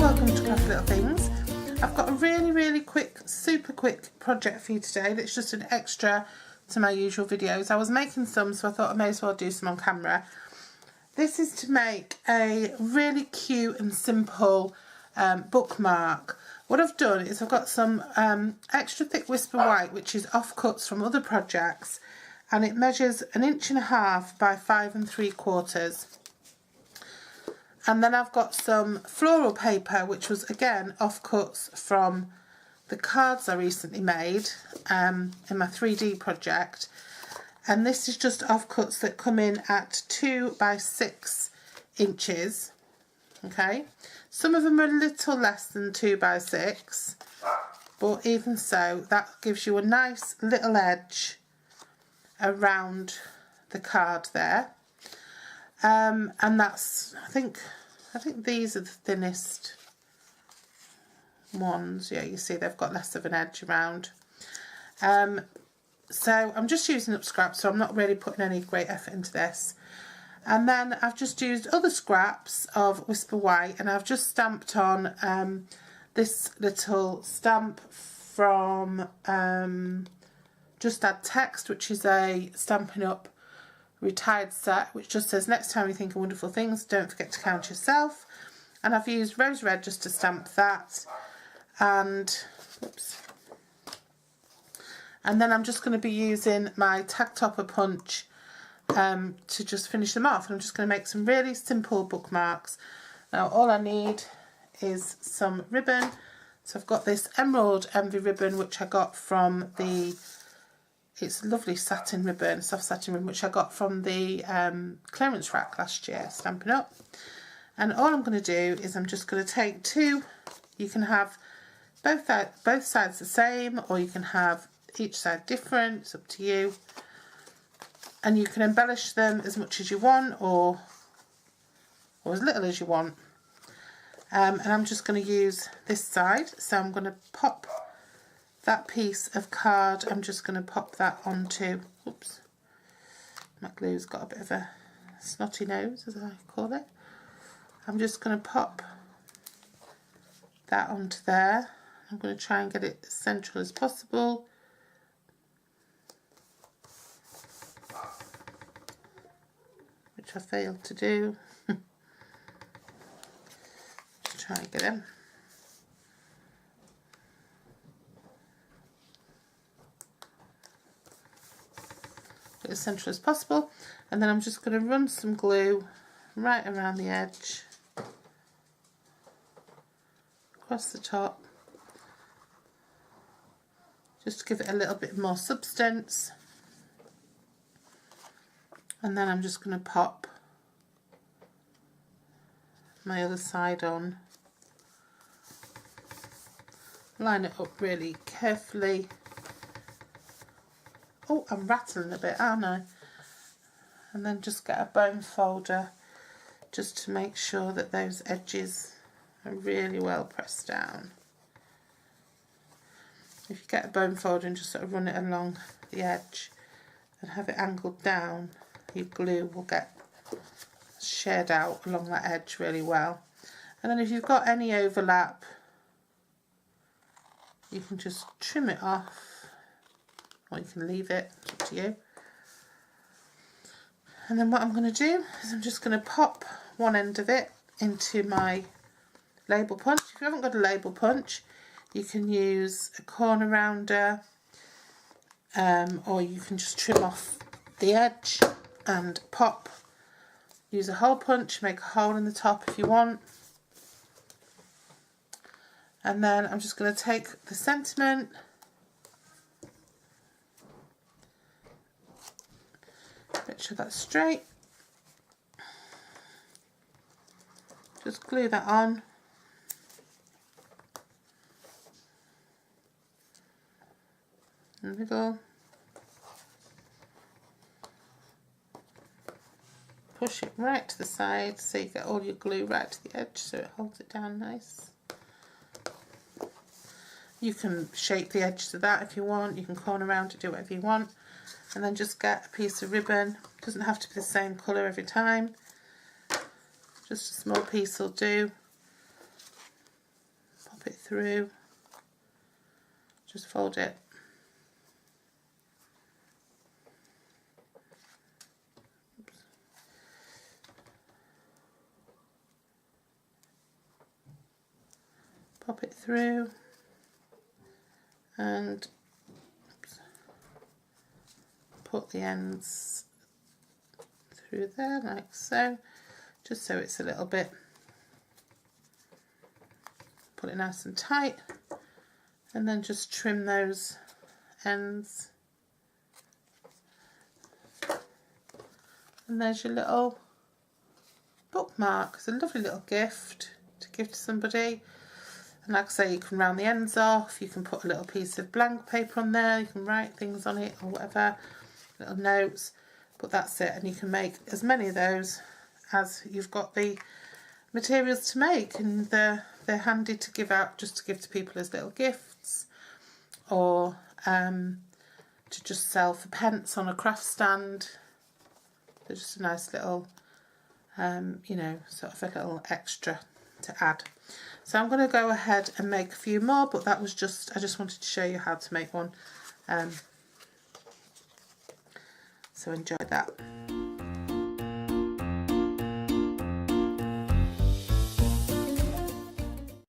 welcome to Crafty Little Things. I've got a really quick, super quick project for you today that's just an extra to my usual videos. I was making some, so I thought I may as well do some on camera. This is to make a really cute and simple bookmark. What I've done is I've got some extra thick Whisper White, which is offcuts from other projects, and it measures 1.5 inches by 5 3/4. And then I've got some floral paper, which was again offcuts from the cards I recently made in my 3D project. And this is just offcuts that come in at 2 by 6 inches. Okay, some of them are a little less than 2 by 6, but even so, that gives you a nice little edge around the card there. And that's, I think these are the thinnest ones. Yeah, you see they've got less of an edge around. So I'm just using up scraps, so I'm not really putting any great effort into this. And then I've just used other scraps of Whisper White, and I've just stamped on this little stamp from Just Add Text, which is a Stampin' Up! Retired set, which just says, next time you think of wonderful things, don't forget to count yourself. And I've used rose red just to stamp that, and whoops, and then I'm just going to be using my tag topper punch to just finish them off. And I'm just going to make some really simple bookmarks. Now all I need is some ribbon. So I've got this Emerald Envy ribbon, which I got from the, it's a lovely satin ribbon, soft satin ribbon, which I got from the clearance rack last year, Stampin' Up. And all I'm going to do is I'm just going to take two. You can have both sides the same, or you can have each side different. It's up to you. And you can embellish them as much as you want, or as little as you want. And I'm just going to use this side. So I'm going to pop that piece of card, I'm just going to pop that onto, oops, my glue's got a bit of a snotty nose, as I call it. I'm just going to pop that onto there. I'm going to try and get it as central as possible. Which I failed to do. Just try and get him. As central as possible, and then I'm just going to run some glue right around the edge, across the top, just to give it a little bit more substance. And then I'm just going to pop my other side on, line it up really carefully. Oh, I'm rattling a bit, aren't I? And then just get a bone folder just to make sure that those edges are really well pressed down. If you get a bone folder and just sort of run it along the edge and have it angled down, your glue will get shared out along that edge really well. And then if you've got any overlap, you can just trim it off, or you can leave it, it's up to you. And then what I'm going to do is I'm just going to pop one end of it into my label punch. If you haven't got a label punch, you can use a corner rounder, or you can just trim off the edge and pop. Use a hole punch, make a hole in the top if you want. And then I'm just going to take the sentiment, make sure that's straight, just glue that on, in the middle, push it right to the side so you get all your glue right to the edge so it holds it down nice. You can shape the edge to that if you want, you can corner around it, do whatever you want. And then just get a piece of ribbon, it doesn't have to be the same colour every time, just a small piece will do. through, just fold it. Pop it through and put the ends through there like so, just so it's a little bit, put it nice and tight, and then just trim those ends, and there's your little bookmark. It's a lovely little gift to give to somebody. And like I say, you can round the ends off, you can put a little piece of blank paper on there, you can write things on it or whatever, little notes, but that's it. And you can make as many of those as you've got the materials to make, and they're handy to give out, just to give to people as little gifts, or to just sell for pence on a craft stand. They're just a nice little, you know, sort of a little extra to add. So I'm going to go ahead and make a few more, but that was just, I just wanted to show you how to make one. So enjoy that.